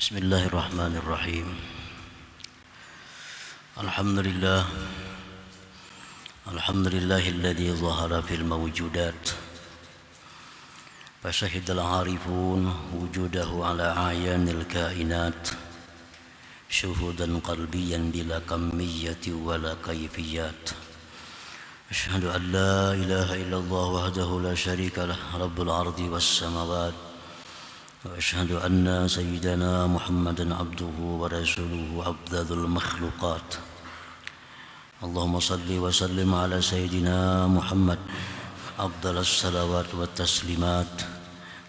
Bismillahirrahmanirrahim. Alhamdulillahilladzi zahara fil mawjudat fashahidal arifun wujudahu ala ayanil kainat syuhudan qalbiyan bila kamiyyati wala kayfiyat. Asyhadu an la ilaha illallah wahdahu la syarika lah rabbul ardi was samawat وأشهد أن سيدنا محمدا عبده ورسوله أفضل المخلوقات. اللهم صل وسلم على سيدنا محمد أفضل الصلوات والتسليمات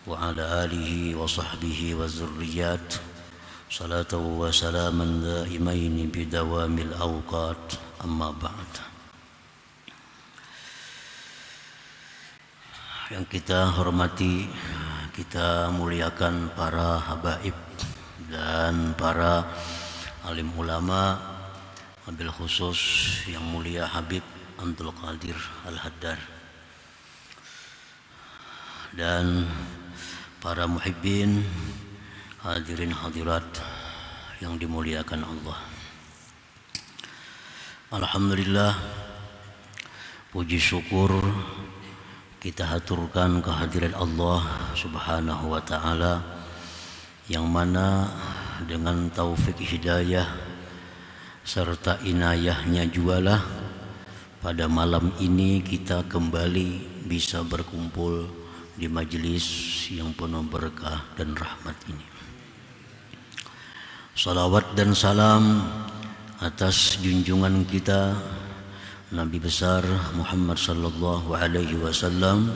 وعلى آله وصحبه والذريات صلاة وسلاما دائمين بدوام الأوقات. أما بعد. Yang kita hormati, kita muliakan para habaib dan para alim ulama, wabil khusus yang mulia Habib Abdul Qadir Al-Haddad, dan para muhibbin, hadirin hadirat yang dimuliakan Allah. Alhamdulillah, puji syukur kita haturkan kehadiran Allah Subhanahu wa ta'ala, yang mana dengan taufik hidayah serta inayahnya jualah pada malam ini kita kembali bisa berkumpul di majelis yang penuh berkah dan rahmat ini. Salawat dan salam atas junjungan kita Nabi besar Muhammad sallallahu alaihi wasallam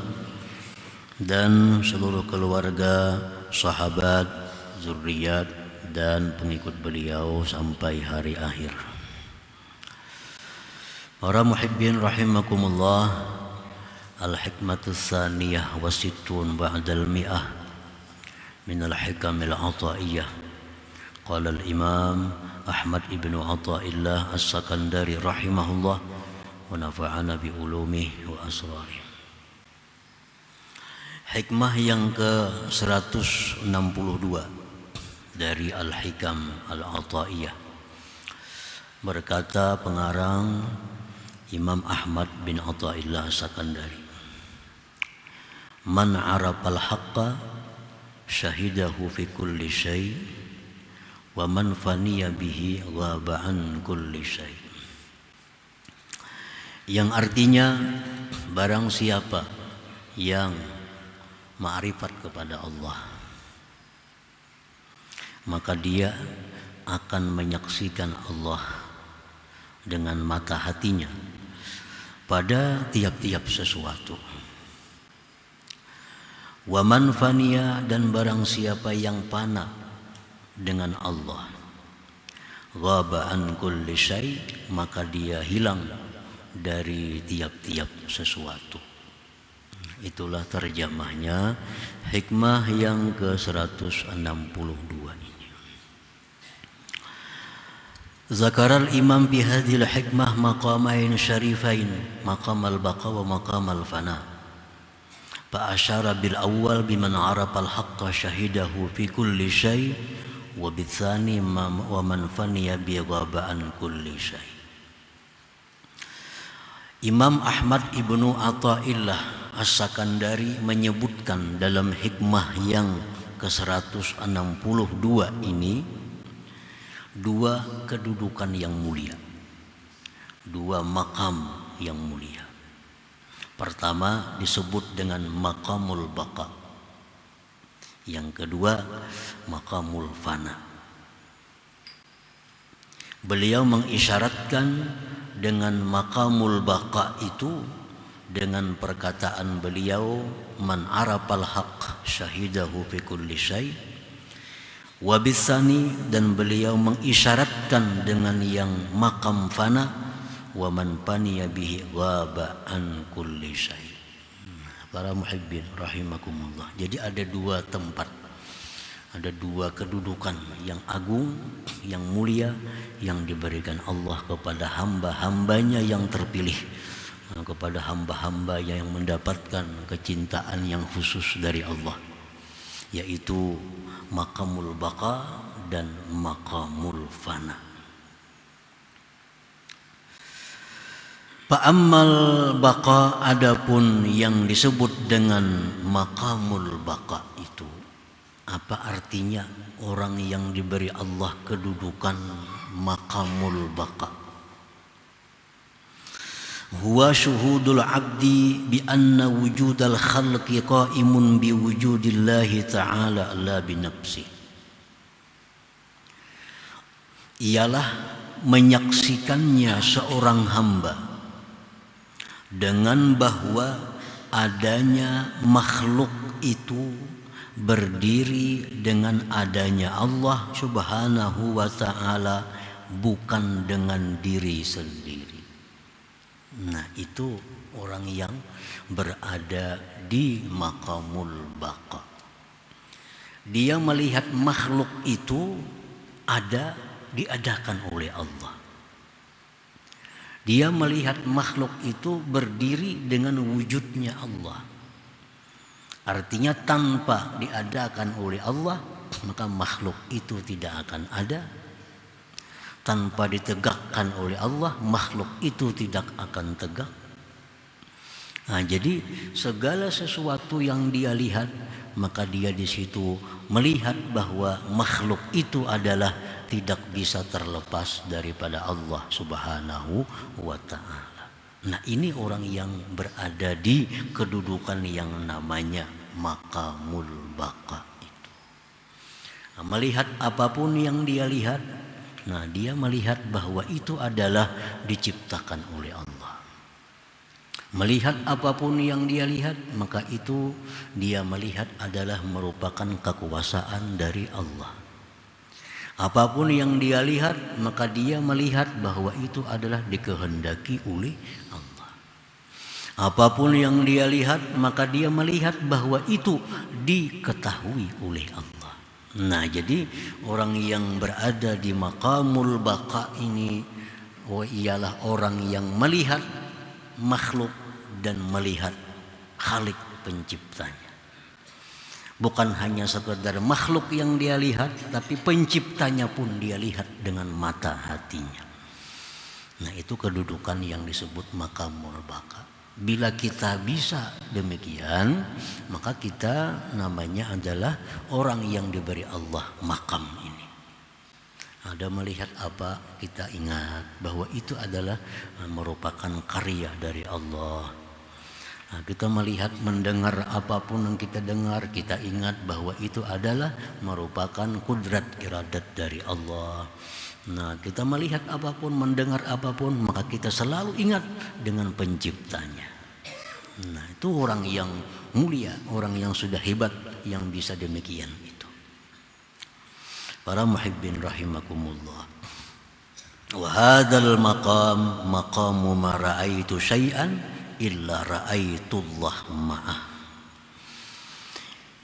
dan seluruh keluarga, sahabat, zuriat dan pengikut beliau sampai hari akhir. Para muhibbin rahimakumullah, al-hikmatus tsaniyah wa sittun ba'dal mi'ah min al-hikamil ataiyah. Qala al-imam Ahmad ibnu Athaillah As-Sakandari rahimahullah wa nafa'ana bi ulumihi wa asrarih. Hikmah yang ke-162 dari Al-Hikam Al-Ataiyah. Berkata pengarang Imam Ahmad bin Athaillah As-Sakandari, man arafal haqqa syahidahu fi kulli syai' wa man faniya bihi ghaba an kulli syai'. Yang artinya, barang siapa yang ma'rifat kepada Allah, maka dia akan menyaksikan Allah dengan mata hatinya pada tiap-tiap sesuatu. Wa man faniya, dan barang siapa yang fana dengan Allah, ghaba an kulli syai', maka dia hilang dari tiap-tiap sesuatu. Itulah terjemahnya hikmah yang ke-162 ini. Zakaral imam bi hadhil hikmah maqamain syarifain, maqam al-baqa wa maqam al-fana. Fa asyara bil awwal biman arafa al-haqqa syahidahu fi kulli syai' wa bitsani wa man faniya bi ghaba'an kulli syai'. Imam Ahmad ibnu Athaillah As-Sakandari menyebutkan dalam hikmah yang ke-162 ini dua kedudukan yang mulia, dua makam yang mulia. Pertama disebut dengan maqamul baqa, yang kedua maqamul fana. Beliau mengisyaratkan dengan maqamul baqa itu dengan perkataan beliau, man arafal haqq syahidahu fi kulli syai', wa bisani, dan beliau mengisyaratkan dengan yang maqam fana, wa man faniya bihi ghaba an kulli syai'. Para muhibbin rahimakumullah, jadi ada dua tempat, ada dua kedudukan yang agung, yang mulia, yang diberikan Allah kepada hamba-hambanya yang terpilih, kepada hamba-hamba yang mendapatkan kecintaan yang khusus dari Allah, yaitu maqamul baqa dan maqamul fana. Fa'ammal baqa, adapun yang disebut dengan maqamul baqa itu, apa artinya orang yang diberi Allah kedudukan maqamul baqa? Huwa syuhudul abdi bi anna wujudal khalqi qaimun bi wujudillahi ta'ala la bi nafsi. Ialah menyaksikannya seorang hamba dengan bahwa adanya makhluk itu berdiri dengan adanya Allah Subhanahu wa ta'ala, bukan dengan diri sendiri. Nah, itu orang yang berada di maqamul baqa. Dia melihat makhluk itu ada, diadakan oleh Allah. Dia melihat makhluk itu berdiri dengan wujudnya Allah. Artinya tanpa diadakan oleh Allah, maka makhluk itu tidak akan ada. Tanpa ditegakkan oleh Allah, makhluk itu tidak akan tegak. Nah, jadi segala sesuatu yang dia lihat, maka dia di situ melihat bahwa makhluk itu adalah tidak bisa terlepas daripada Allah Subhanahu wa ta'ala. Nah, ini orang yang berada di kedudukan yang namanya maqamul baqa itu. Nah, melihat apapun yang dia lihat, nah dia melihat bahwa itu adalah diciptakan oleh Allah. Melihat apapun yang dia lihat, maka itu dia melihat adalah merupakan kekuasaan dari Allah. Apapun yang dia lihat, maka dia melihat bahwa itu adalah dikehendaki oleh Allah. Apapun yang dia lihat, maka dia melihat bahwa itu diketahui oleh Allah. Nah, jadi orang yang berada di maqamul baqa ini ialah orang yang melihat makhluk dan melihat Khalik penciptanya. Bukan hanya sekedar makhluk yang dia lihat, tapi penciptanya pun dia lihat dengan mata hatinya. Nah, itu kedudukan yang disebut maqamul baqa. Bila kita bisa demikian, maka kita namanya adalah orang yang diberi Allah makam ini. Ada melihat apa, kita ingat bahwa itu adalah merupakan karya dari Allah. Nah, kita melihat, mendengar apapun yang kita dengar, kita ingat bahwa itu adalah merupakan kudrat iradat dari Allah. Nah, kita melihat apapun, mendengar apapun, maka kita selalu ingat dengan penciptanya. Nah, itu orang yang mulia, orang yang sudah hebat, yang bisa demikian itu. Para muhibbin rahimakumullah. Wa hadzal maqam maqamu ma ra'aitu syai'an illa ra'aitullah ma'ah.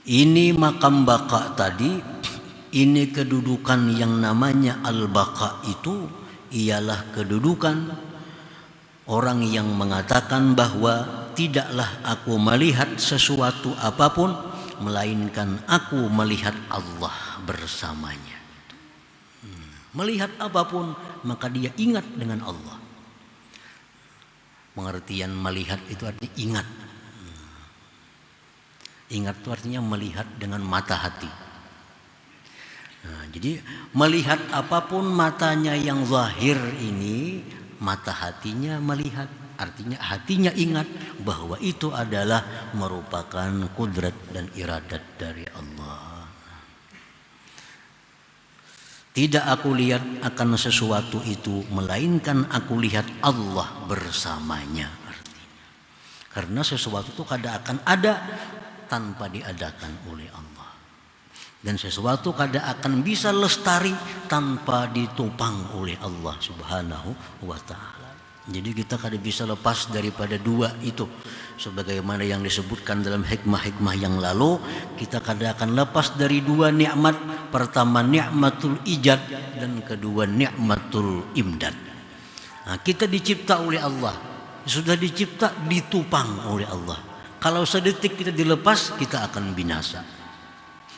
Ini makam baqa tadi, ini kedudukan yang namanya al-baqa itu ialah kedudukan orang yang mengatakan bahwa tidaklah aku melihat sesuatu apapun melainkan aku melihat Allah bersamanya. Melihat apapun maka dia ingat dengan Allah. Pengertian melihat itu artinya ingat. Ingat itu artinya melihat dengan mata hati. Nah, jadi melihat apapun matanya yang zahir ini, mata hatinya melihat. Artinya hatinya ingat bahwa itu adalah merupakan kudrat dan iradat dari Allah. Tidak aku lihat akan sesuatu itu, melainkan aku lihat Allah bersamanya. Artinya, karena sesuatu itu kadang akan ada tanpa diadakan oleh Allah. Dan sesuatu kadang akan bisa lestari tanpa ditopang oleh Allah Subhanahu wa ta'ala. Jadi kita kadang bisa lepas daripada dua itu. Sebagaimana yang disebutkan dalam hikmah-hikmah yang lalu, kita kadang akan lepas dari dua nikmat. Pertama nikmatul ijad dan kedua nikmatul imdad. Nah, kita dicipta oleh Allah. Sudah dicipta, ditupang oleh Allah. Kalau sedetik kita dilepas, kita akan binasa.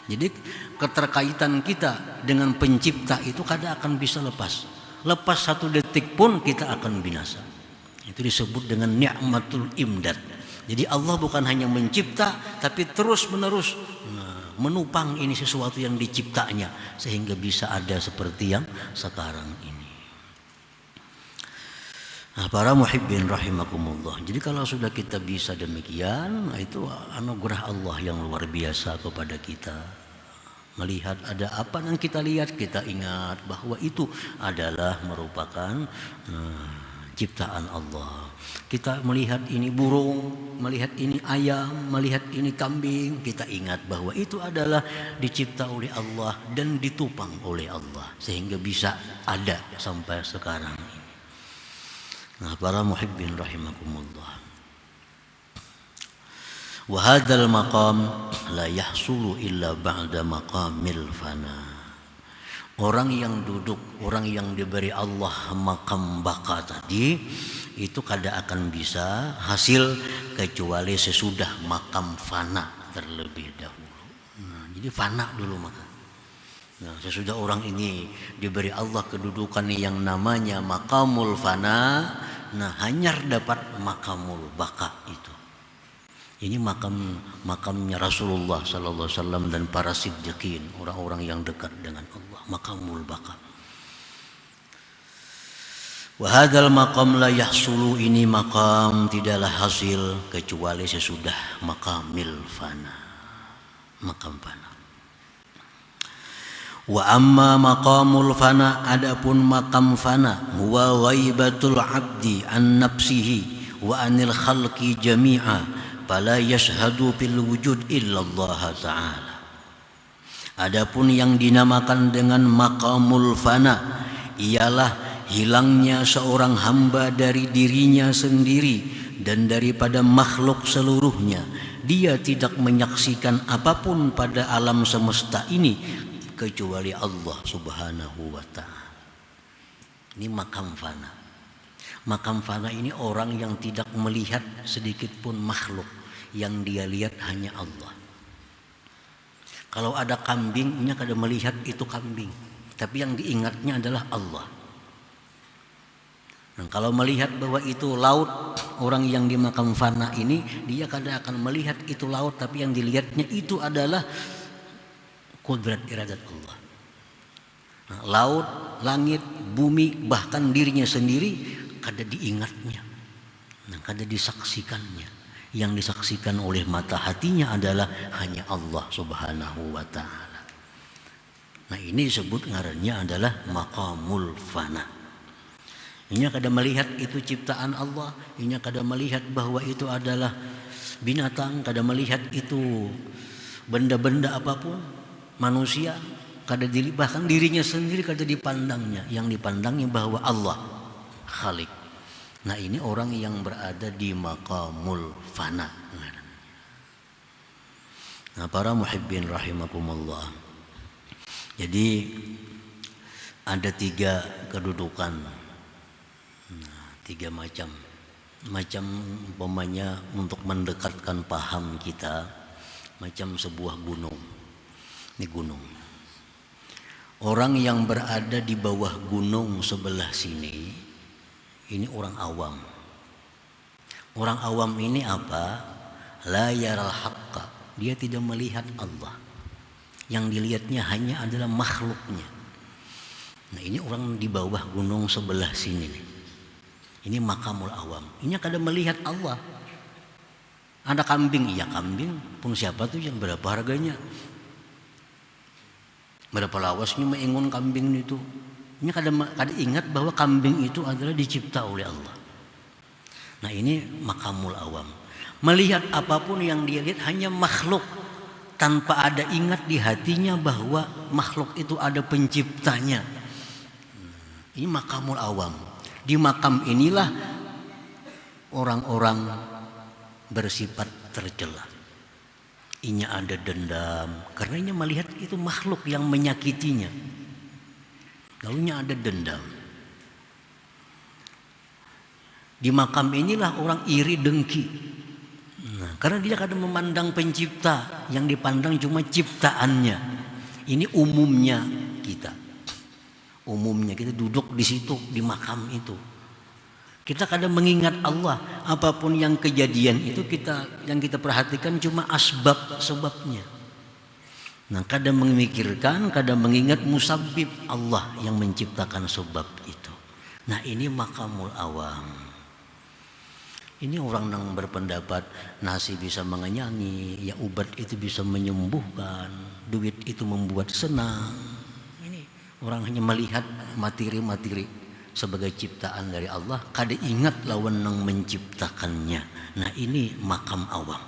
Jadi keterkaitan kita dengan pencipta itu kadang akan bisa lepas. Lepas 1 detik pun kita akan binasa. Itu disebut dengan ni'matul imdad. Jadi Allah bukan hanya mencipta, tapi terus menerus menupang ini sesuatu yang diciptanya sehingga bisa ada seperti yang sekarang ini. Nah, para muhibbin rahimakumullah. Jadi kalau sudah kita bisa demikian, itu anugerah Allah yang luar biasa kepada kita. Melihat ada apa yang kita lihat, kita ingat bahwa itu adalah merupakan ciptaan Allah. Kita melihat ini burung, melihat ini ayam, melihat ini kambing, kita ingat bahwa itu adalah dicipta oleh Allah dan ditupang oleh Allah sehingga bisa ada sampai sekarang ini. Nah, para muhibbin rahimakumullah. Wa hadzal maqam la yahsulu illa ba'da maqamil fana. Orang yang duduk, orang yang diberi Allah makam baka tadi itu kada akan bisa hasil kecuali sesudah makam fana terlebih dahulu. Nah, jadi fana dulu maka. Nah, sesudah orang ini diberi Allah kedudukan yang namanya makamul fana, nah hanyar dapat makamul baka itu. Ini makamnya Rasulullah sallallahu alaihi wasallam dan para siddiqin, orang-orang yang dekat dengan Allah, makamul baka. Wa hadzal maqam la yahsulu, ini makam tidaklah hasil kecuali sesudah makamil fana, makam fana. Wa amma maqamul fana, adapun makam fana, huwa ghaibatul abdi an nafsihi wa anil khalqi jami'a fala yashhadu fil wujud illallah ta'ala. Adapun yang dinamakan dengan maqamul fana ialah hilangnya seorang hamba dari dirinya sendiri dan daripada makhluk seluruhnya. Dia tidak menyaksikan apapun pada alam semesta ini kecuali Allah subhanahu wa ta'ala. Ini makam fana. Makam fana ini orang yang tidak melihat sedikit pun makhluk, yang dia lihat hanya Allah. Kalau ada kambing, dia kada melihat itu kambing, tapi yang diingatnya adalah Allah. Nah, kalau melihat bahwa itu laut, orang yang di makam fana ini dia kada akan melihat itu laut, tapi yang dilihatnya itu adalah kudrat iradat Allah. Nah, laut, langit, bumi, bahkan dirinya sendiri kada diingatnya, nah, kada disaksikannya. Yang disaksikan oleh mata hatinya adalah hanya Allah subhanahu wa ta'ala. Nah, ini disebut ngarannya adalah maqamul fana. Ini kada melihat itu ciptaan Allah, ini kada melihat bahwa itu adalah binatang, kada melihat itu benda-benda apapun, manusia, kada bahkan dirinya sendiri kada dipandangnya. Yang dipandangnya bahwa Allah Khalik. Nah, ini orang yang berada di maqamul fana. Nah, para muhibbin rahimakumullah. Jadi ada 3 kedudukan. Nah, 3 macam. Macam umpamanya untuk mendekatkan paham kita, macam sebuah gunung. Ini gunung. Orang yang berada di bawah gunung sebelah sini, ini orang awam. Orang awam ini apa? La yaral haqqa. Dia tidak melihat Allah. Yang dilihatnya hanya adalah makhluknya. Nah, ini orang di bawah gunung sebelah sini nih. Ini makamul awam. Ini kada melihat Allah. Ada kambing, iya kambing. Pun siapa tuh yang berapa harganya? Berapa lawasnya mengingun kambing itu? Ini kada ingat bahwa kambing itu adalah dicipta oleh Allah. Nah, ini makamul awam. Melihat apapun yang dia lihat hanya makhluk, tanpa ada ingat di hatinya bahwa makhluk itu ada penciptanya. Ini makamul awam. Di makam inilah orang-orang bersifat tercela. Ini ada dendam karena ini melihat itu makhluk yang menyakitinya. Lalunya ada dendam. Di makam inilah orang iri dengki. Nah, Karena dia kadang memandang pencipta, yang dipandang cuma ciptaannya. Ini umumnya kita. Umumnya kita duduk di situ, di makam itu. Kita kadang mengingat Allah, apapun yang kejadian itu yang kita perhatikan cuma sebabnya. Nah, kadang memikirkan, kadang mengingat musabbib Allah yang menciptakan sebab itu. Nah, ini makamul awam. Ini orang yang berpendapat nasi bisa mengenyangi, ya obat itu bisa menyembuhkan, duit itu membuat senang. Ini orang hanya melihat materi-materi sebagai ciptaan dari Allah, kada ingat lawan yang menciptakannya. Nah, ini makam awam.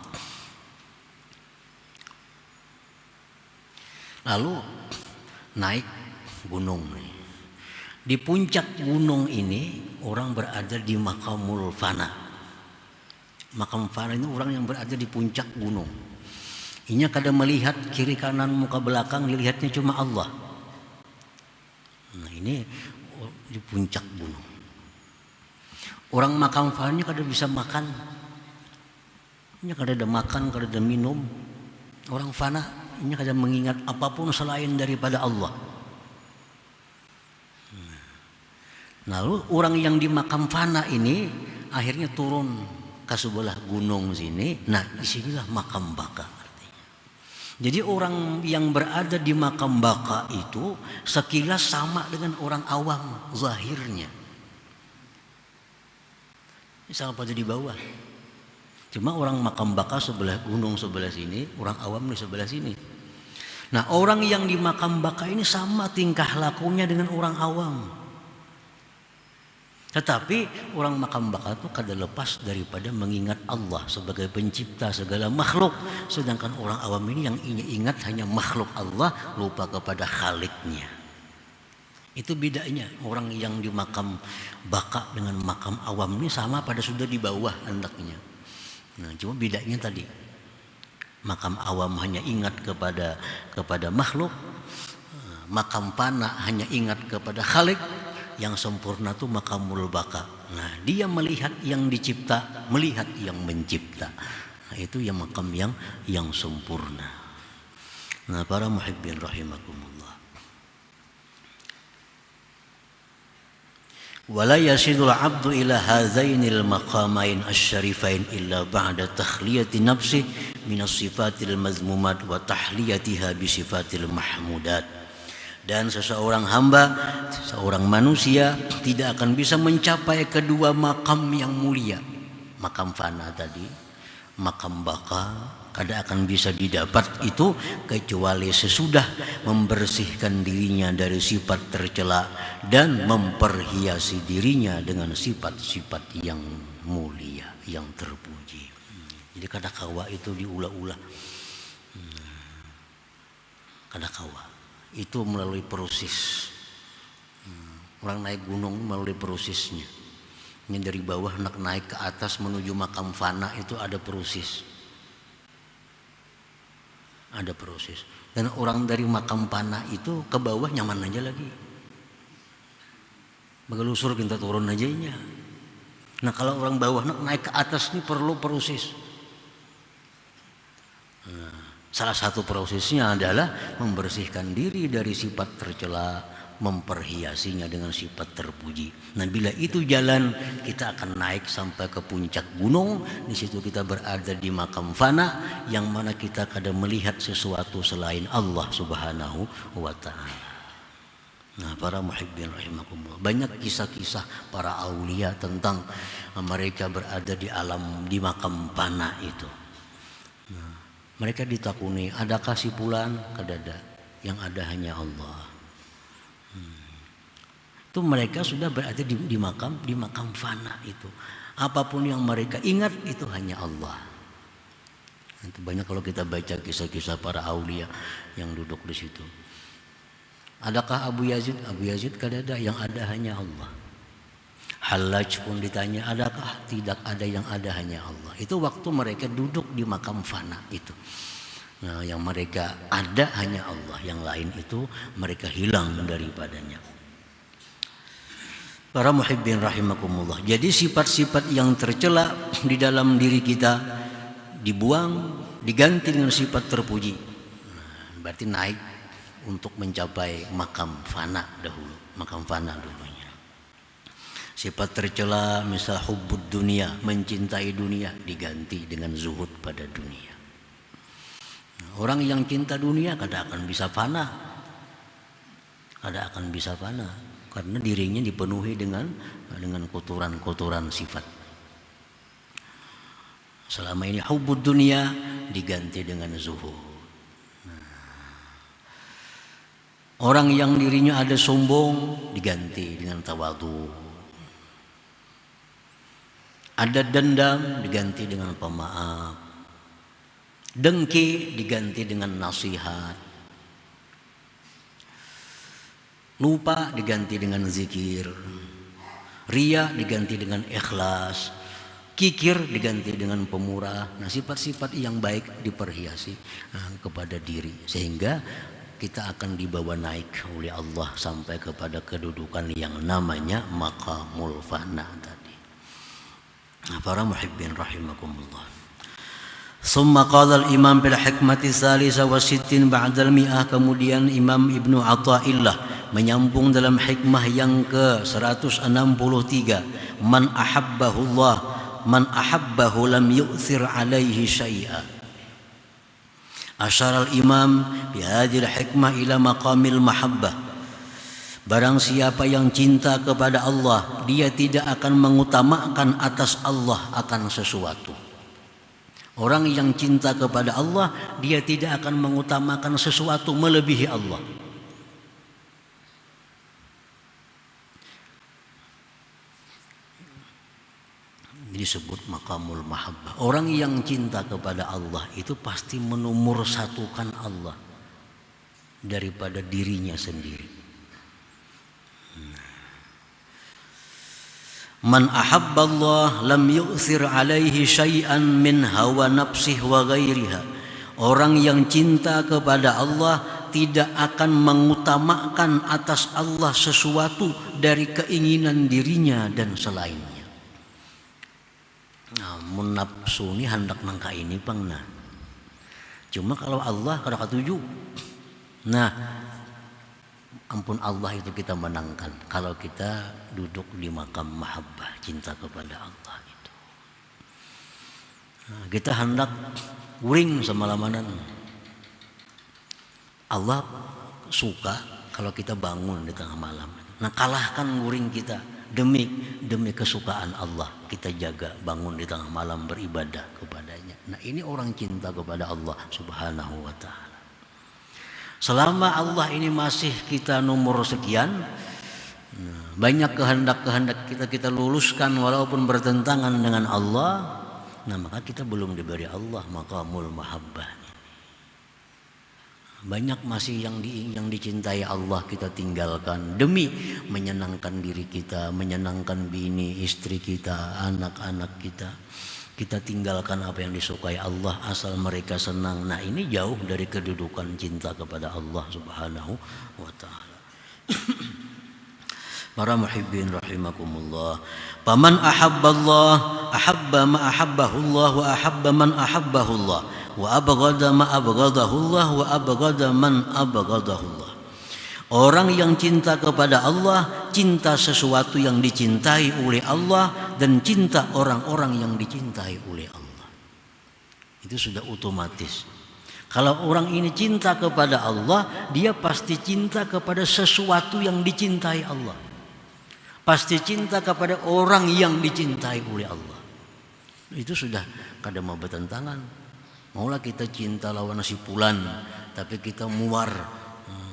Lalu naik gunung nih. Di puncak gunung ini orang berada di makamul fana. Makam fana ini orang yang berada di puncak gunung. Inya kadang melihat kiri kanan muka belakang, dilihatnya cuma Allah. Nah, ini di puncak gunung. Orang makam fana kadang bisa makan. Inya kadang ada makan, kadang ada minum. Orang fana ini kadang mengingat apapun selain daripada Allah. Lalu orang yang di makam fana ini akhirnya turun ke sebelah gunung sini. Nah, disinilah makam baka artinya. Jadi orang yang berada di makam baka itu sekilas sama dengan orang awam zahirnya. Sama pada di bawah. Cuma orang makam baka sebelah gunung sebelah sini, orang awam di sebelah sini. Nah, orang yang di makam baka ini sama tingkah lakunya dengan orang awam. Tetapi orang makam baka itu kada lepas daripada mengingat Allah sebagai pencipta segala makhluk. Sedangkan orang awam ini yang ingat hanya makhluk Allah, lupa kepada Khaliknya. Itu bedanya orang yang di makam baka dengan makam awam ini sama pada sudah di bawah hendaknya. Nah, cuma bedanya tadi. Makam awam hanya ingat kepada makhluk, makam fana hanya ingat kepada Khalik. Yang sempurna itu makamul baka. Nah, dia melihat yang dicipta, melihat yang mencipta. Nah, itu yang makam yang sempurna. Nah, para muhibbin rahimakumullah. Wala yasidul abdu ila hazainil maqamain asyarifain illa ba'da takhliyati nafsi minas sifatil mazmumat wa tahliyatiha bi sifatil mahmudat. Dan seseorang hamba, seorang manusia tidak akan bisa mencapai kedua makam yang mulia. Makam fana tadi, makam baka, kada akan bisa didapat itu kecuali sesudah membersihkan dirinya dari sifat tercela dan memperhiasi dirinya dengan sifat-sifat yang mulia, yang terpuji. Jadi kada kawa itu diulah-ulah. Kada kawa. Itu melalui proses. Orang naik gunung melalui prosesnya. Ini dari bawah nak naik ke atas menuju makam fana itu ada proses. Ada proses. Dan orang dari makam fana itu ke bawah nyaman aja lagi. Begelusur kita turun aja nya. Nah, kalau orang bawah nak naik ke atas ini perlu proses. Salah satu prosesnya adalah membersihkan diri dari sifat tercela, memperhiasinya dengan sifat terpuji. Nah, bila itu jalan, kita akan naik sampai ke puncak gunung. Di situ kita berada di makam fana, yang mana kita kadang melihat sesuatu selain Allah Subhanahu wa Ta'ala. Nah, para muhibbin rahimakumullah, banyak kisah-kisah para aulia tentang mereka berada di makam fana itu. Mereka ditakuni, adakah si fulan? Kadada, yang ada hanya Allah. Itu mereka sudah berada di makam fana itu. Apapun yang mereka ingat itu hanya Allah. Itu banyak kalau kita baca kisah-kisah para aulia yang duduk di situ. Adakah Abu Yazid? Abu Yazid kadada, yang ada hanya Allah. Hallaj pun ditanya, adakah? Tidak ada, yang ada hanya Allah. Itu waktu mereka duduk di makam fana itu. Nah, yang mereka ada hanya Allah, yang lain itu mereka hilang daripadanya. Para muhibbin rahimakumullah. Jadi sifat-sifat yang tercela di dalam diri kita dibuang, diganti dengan sifat terpuji. Berarti naik untuk mencapai makam fana dahulu, makam fana dulunya. Sifat tercela misal hubbud dunia, mencintai dunia, diganti dengan zuhud pada dunia. Orang yang cinta dunia kadang akan bisa fana, karena dirinya dipenuhi dengan kotoran-kotoran sifat. Selama ini hubbud dunia diganti dengan zuhud. Orang yang dirinya ada sombong diganti dengan tawadhu. Ada dendam diganti dengan pemaaf. Dengki diganti dengan nasihat. Lupa diganti dengan zikir. Riya diganti dengan ikhlas. Kikir diganti dengan pemurah. Nah, sifat-sifat yang baik diperhiasi kepada diri, sehingga kita akan dibawa naik oleh Allah sampai kepada kedudukan yang namanya maqamul fana tadi. Para muhibbin rahimakumullah. Summa qala al-imam bil hikmati salisa wa sittin ba'dal mi'ah. Kemudian Imam Ibnu Athaillah menyambung dalam hikmah yang ke-163. Man ahabbahullah, man ahabbahu lam yu'thir alaihi syai'a. Asyara al-imam bihadil hikmah ila maqamil mahabbah. Barang siapa yang cinta kepada Allah, dia tidak akan mengutamakan atas Allah akan sesuatu. Orang yang cinta kepada Allah, dia tidak akan mengutamakan sesuatu melebihi Allah. Disebut maqamul mahabbah. Orang yang cinta kepada Allah itu pasti menomor satukan Allah daripada dirinya sendiri. Man ahabballah lam yu'thir alaihi syai'an min hawa nafsih wa ghairiha. Orang yang cinta kepada Allah tidak akan mengutamakan atas Allah sesuatu dari keinginan dirinya dan selainnya. Mun nafsu ini hendak nangka ini pang nah. Cuma kalau Allah kada katuju. Nah, ampun Allah itu kita menangkan kalau kita duduk di makam mahabbah, cinta kepada Allah itu. Nah, kita hendak uring semalamanan. Allah suka kalau kita bangun di tengah malam. Nah, kalahkan uring kita. Demi kesukaan Allah kita jaga bangun di tengah malam beribadah kepadanya. Nah, ini orang cinta kepada Allah subhanahu wa ta'ala. Selama Allah ini masih kita nomor sekian, banyak kehendak-kehendak kita luluskan walaupun bertentangan dengan Allah, nah maka kita belum diberi Allah maqamul mahabbah. Banyak masih yang dicintai Allah kita tinggalkan demi menyenangkan diri kita, menyenangkan bini, istri kita, anak-anak kita. Kita tinggalkan apa yang disukai Allah asal mereka senang. Nah, ini jauh dari kedudukan cinta kepada Allah subhanahu wa ta'ala. Para muhibbin rahimakumullah. Paman ahabballah ahabba ma ahabbahullah wa ahabba man ahabbahullah wa abghada ma abghadahullah wa abghada man abghadahullah. Orang yang cinta kepada Allah, cinta sesuatu yang dicintai oleh Allah dan cinta orang-orang yang dicintai oleh Allah. Itu sudah otomatis. Kalau orang ini cinta kepada Allah, dia pasti cinta kepada sesuatu yang dicintai Allah. Pasti cinta kepada orang yang dicintai oleh Allah. Itu sudah kada mau bertentangan. Maulah kita cinta lawan si fulan, tapi kita muar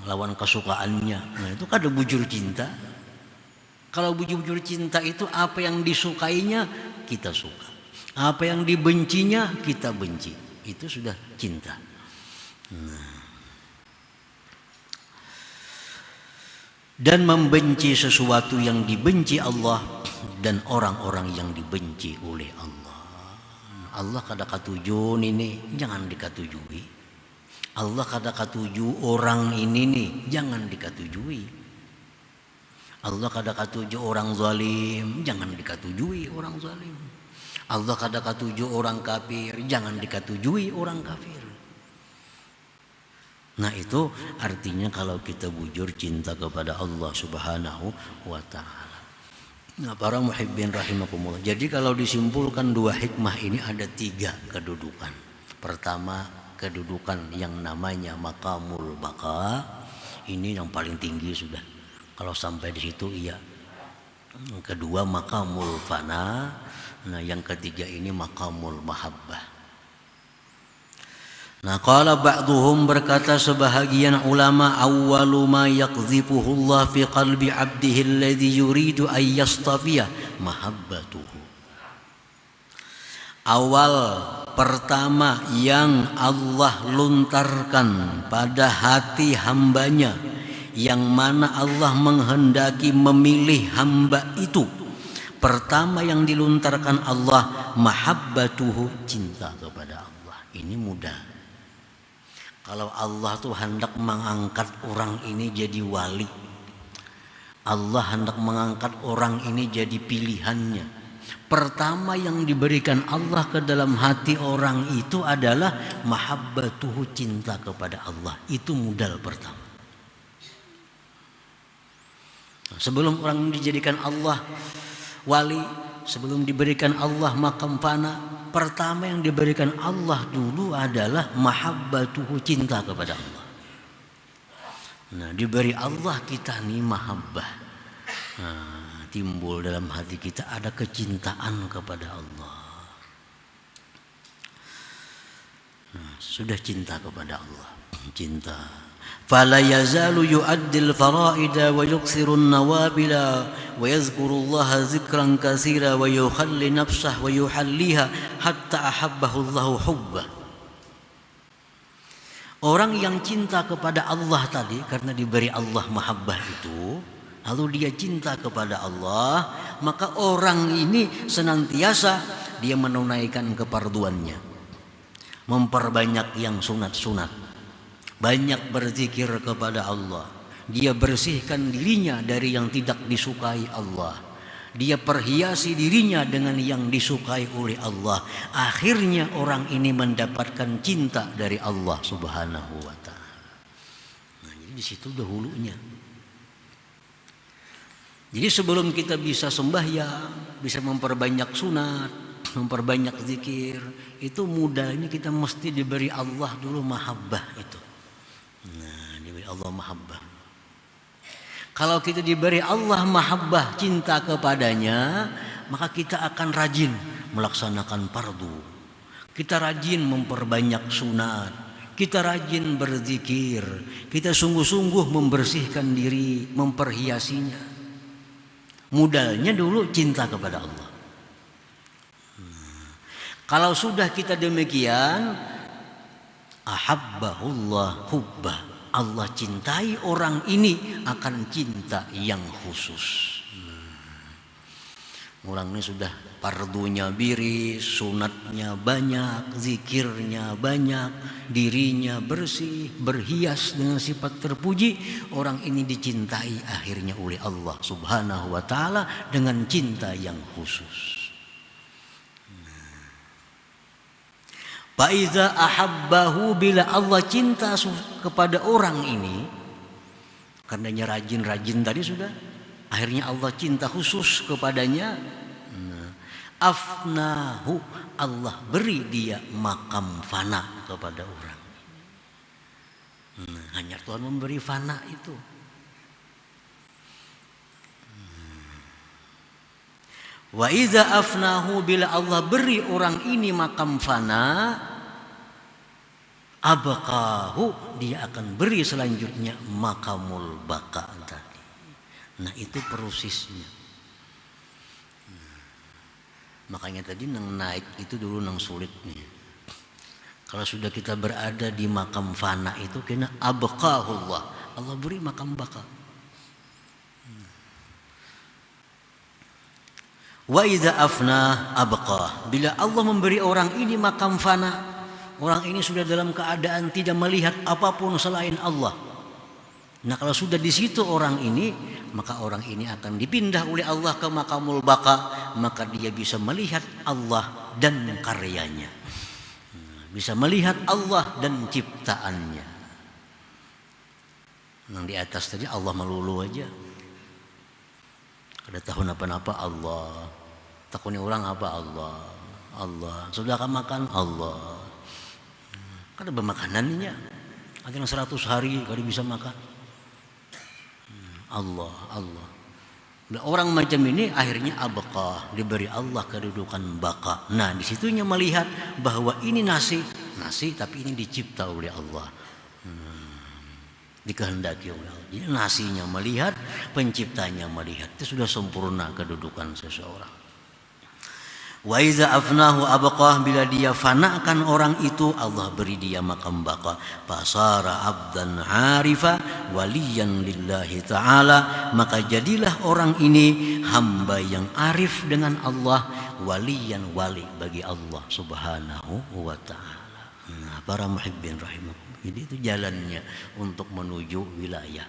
lawan kesukaannya. Nah, itu kada bujur cinta. Kalau bujur cinta itu apa yang disukainya kita suka, apa yang dibencinya kita benci. Itu sudah cinta. Nah. Dan membenci sesuatu yang dibenci Allah dan orang-orang yang dibenci oleh Allah. Allah kada katuju ini, jangan dikatujui. Allah kada katuju orang ini nih, jangan dikatujui. Allah kada katuju orang zalim, jangan dikatujui orang zalim. Allah kada katuju orang kafir, jangan dikatujui orang kafir. Nah itu artinya kalau kita bujur cinta kepada Allah Subhanahu wa ta'ala. Nah para muhibbin rahimakumullah. Jadi kalau disimpulkan dua hikmah ini ada tiga kedudukan. Pertama kedudukan yang namanya maqamul baqa. Ini yang paling tinggi sudah. Kalau sampai di situ iya. Yang kedua maqamul fana. Nah yang ketiga ini maqamul mahabbah. Nah qala ba'duhum, berkata sebahagian ulama, awwalu ma yaqdhifuhu Allah fi qalbi 'abdihi alladhi yuridu an yastafiya mahabbatuhu. Awal pertama yang Allah luntarkan pada hati hambanya, yang mana Allah menghendaki memilih hamba itu, pertama yang diluntarkan Allah mahabbatuhu, cinta kepada Allah. Ini mudah. Kalau Allah tuh hendak mengangkat orang ini jadi wali, Allah hendak mengangkat orang ini jadi pilihannya, pertama yang diberikan Allah ke dalam hati orang itu adalah mahabbatuhu, cinta kepada Allah. Itu modal pertama. Sebelum orang dijadikan Allah wali, sebelum diberikan Allah makam fana, pertama yang diberikan Allah dulu adalah mahabbatuhu, cinta kepada Allah. Nah diberi Allah kita nih mahabbah, nah, timbul dalam hati kita ada kecintaan kepada Allah. Nah, sudah cinta kepada Allah, cinta. فلا يزال يؤدي الفرائض ويكثر النوافل ويذكر الله ذكرا كثيرا ويخلي نفسه ويحليها حتى أحبه الله حبه. Orang yang cinta kepada Allah tadi karena diberi Allah mahabbah itu, lalu dia cinta kepada Allah, maka orang ini senantiasa dia menunaikan keparduannya, memperbanyak yang sunat-sunat, banyak berzikir kepada Allah. Dia bersihkan dirinya dari yang tidak disukai Allah. Dia perhiasi dirinya dengan yang disukai oleh Allah. Akhirnya orang ini mendapatkan cinta dari Allah Subhanahu wa ta'ala. Nah, jadi di situ dahulunya. Jadi sebelum kita bisa sembahyang, bisa memperbanyak sunat, memperbanyak zikir, itu mudahnya kita mesti diberi Allah dulu mahabbah itu. Nah, diberi Allah mahabbah. Kalau kita diberi Allah mahabbah, cinta kepadanya, maka kita akan rajin melaksanakan fardu. Kita rajin memperbanyak sunat, kita rajin berzikir, kita sungguh-sungguh membersihkan diri, memperhiasinya. Modalnya dulu cinta kepada Allah. Kalau sudah kita demikian, ahabbahullah hubbah, Allah cintai orang ini akan cinta yang khusus. Orang ini sudah fardunya biris, sunatnya banyak, zikirnya banyak, dirinya bersih, berhias dengan sifat terpuji. Orang ini dicintai akhirnya oleh Allah Subhanahu wa ta'ala dengan cinta yang khusus. Faiza ahabbahu, bila Allah cinta kepada orang ini, karenanya rajin-rajin tadi sudah, akhirnya Allah cinta khusus kepadanya. Afnahu, Allah beri dia makam fana kepada orang. Hanya Tuhan memberi fana itu. Wa iza afnahu, bila Allah beri orang ini makam fana, abqahu, dia akan beri selanjutnya makamul baqa tadi. Nah itu prosesnya. Makanya tadi nang naik itu dulu nang sulitnya. Kalau sudah kita berada di makam fana itu kena abqahullah, Allah beri makam baqa. Wa idza afna abqa, bila Allah memberi orang ini makam fana, orang ini sudah dalam keadaan tidak melihat apapun selain Allah, Nah kalau sudah di situ orang ini, maka orang ini akan dipindah oleh Allah ke maqamul baqa, maka dia bisa melihat Allah dan karyanya, bisa melihat Allah dan ciptaannya. Yang di atas tadi Allah melulu aja, ada tahun apa-apa Allah, takutnya orang apa Allah, Allah sudah akan makan Allah, kan ada makanannya, ada yang 100 hari kali bisa makan. Allah, Allah. Nah, orang macam ini akhirnya abqa, diberi Allah kedudukan baqa. Nah, disitunya melihat bahwa ini nasi tapi ini dicipta oleh Allah, dikehendaki oleh Allah. Jadi nasinya melihat, penciptanya melihat, itu sudah sempurna kedudukan seseorang. Wa iza afnahu abqah, bila dia fanakan orang itu, Allah beri dia makam baqa. Fasara abdan harifa waliyan lillahi ta'ala, maka jadilah orang ini hamba yang arif dengan Allah, waliyan, wali bagi Allah subhanahu wa ta'ala. Nah, para muhibbin rahimakumullah, jadi itu jalannya untuk menuju wilayah,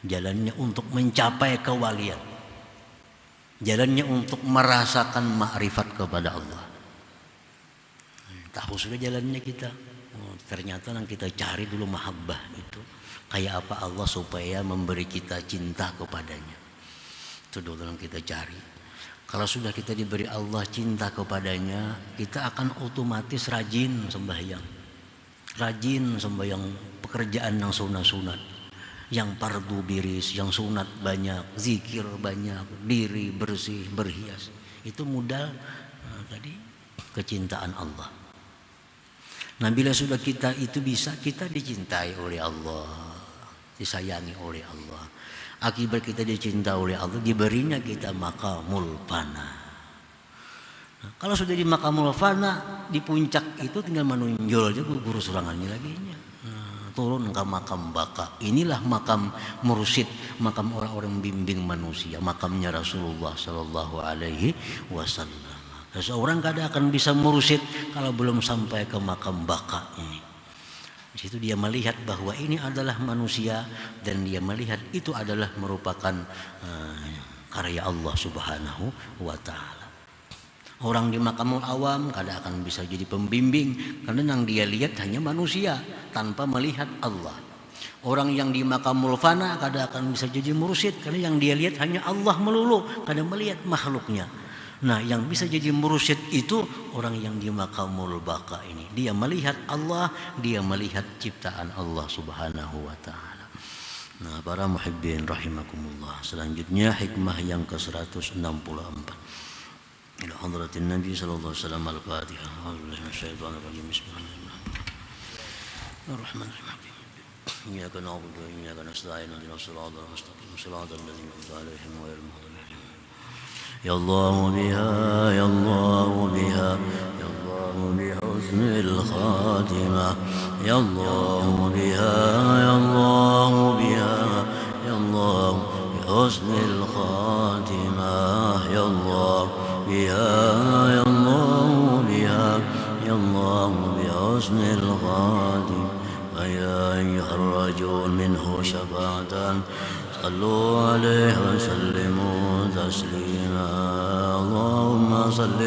jalannya untuk mencapai kewalian, jalannya untuk merasakan ma'rifat kepada Allah. Tahu sudah jalannya kita. Ternyata yang kita cari dulu mahabbah itu kayak apa Allah supaya memberi kita cinta kepadanya. Itu dulu yang kita cari. Kalau sudah kita diberi Allah cinta kepadanya, kita akan otomatis rajin sembahyang. Rajin sembahyang pekerjaan yang sunat-sunat, yang fardu biris, yang sunat banyak, zikir banyak, diri bersih, berhias. Itu modal tadi kecintaan Allah. Nah, bila sudah kita itu bisa, kita dicintai oleh Allah, disayangi oleh Allah. Akibat kita dicintai oleh Allah, diberinya kita maqamul fana. Nah, kalau sudah di maqamul fana, di puncak itu tinggal menonjol aja guru surangannya lagi. Turun ke makam baqa. Inilah makam mursyid, makam orang-orang bimbing manusia, makamnya Rasulullah sallallahu alaihi wasallam. Seseorang kadang akan bisa mursyid kalau belum sampai ke makam baqa ini. Di situ dia melihat bahwa ini adalah manusia, dan dia melihat itu adalah merupakan karya Allah subhanahu wa ta'ala. Orang di makamul awam kadang akan bisa jadi pembimbing, karena yang dia lihat hanya manusia tanpa melihat Allah. Orang yang di makamul fana kadang akan bisa jadi mursyid, karena yang dia lihat hanya Allah melulu, kadang melihat makhluknya. Nah, yang bisa jadi mursyid itu orang yang di makamul baqa ini. Dia melihat Allah, dia melihat ciptaan Allah subhanahu wa ta'ala. Nah, para muhibbin rahimakumullah, selanjutnya hikmah yang ke-164. إلى حضرة النبي صلى الله عليه وسلم. الفاتحة. أعوذ بالله من الشيطان الرجيم. بسم الله الرحمن الرحيم. إياك نعبد وإياك نستعين اهدنا الصراط المستقيم صراط الذين أنعمت عليهم غير المغضوب عليهم. يا الله بها يا الله بها يا الله بحسن الخاتمة يا الله بها يا الله بها يا الله بحسن الخاتمة يا الله بها يا الله بها يا الله بحسن الخاتم. فيا أيها الرجل منه شفاعة صلوا عليه وسلموا تسليما. اللهم صل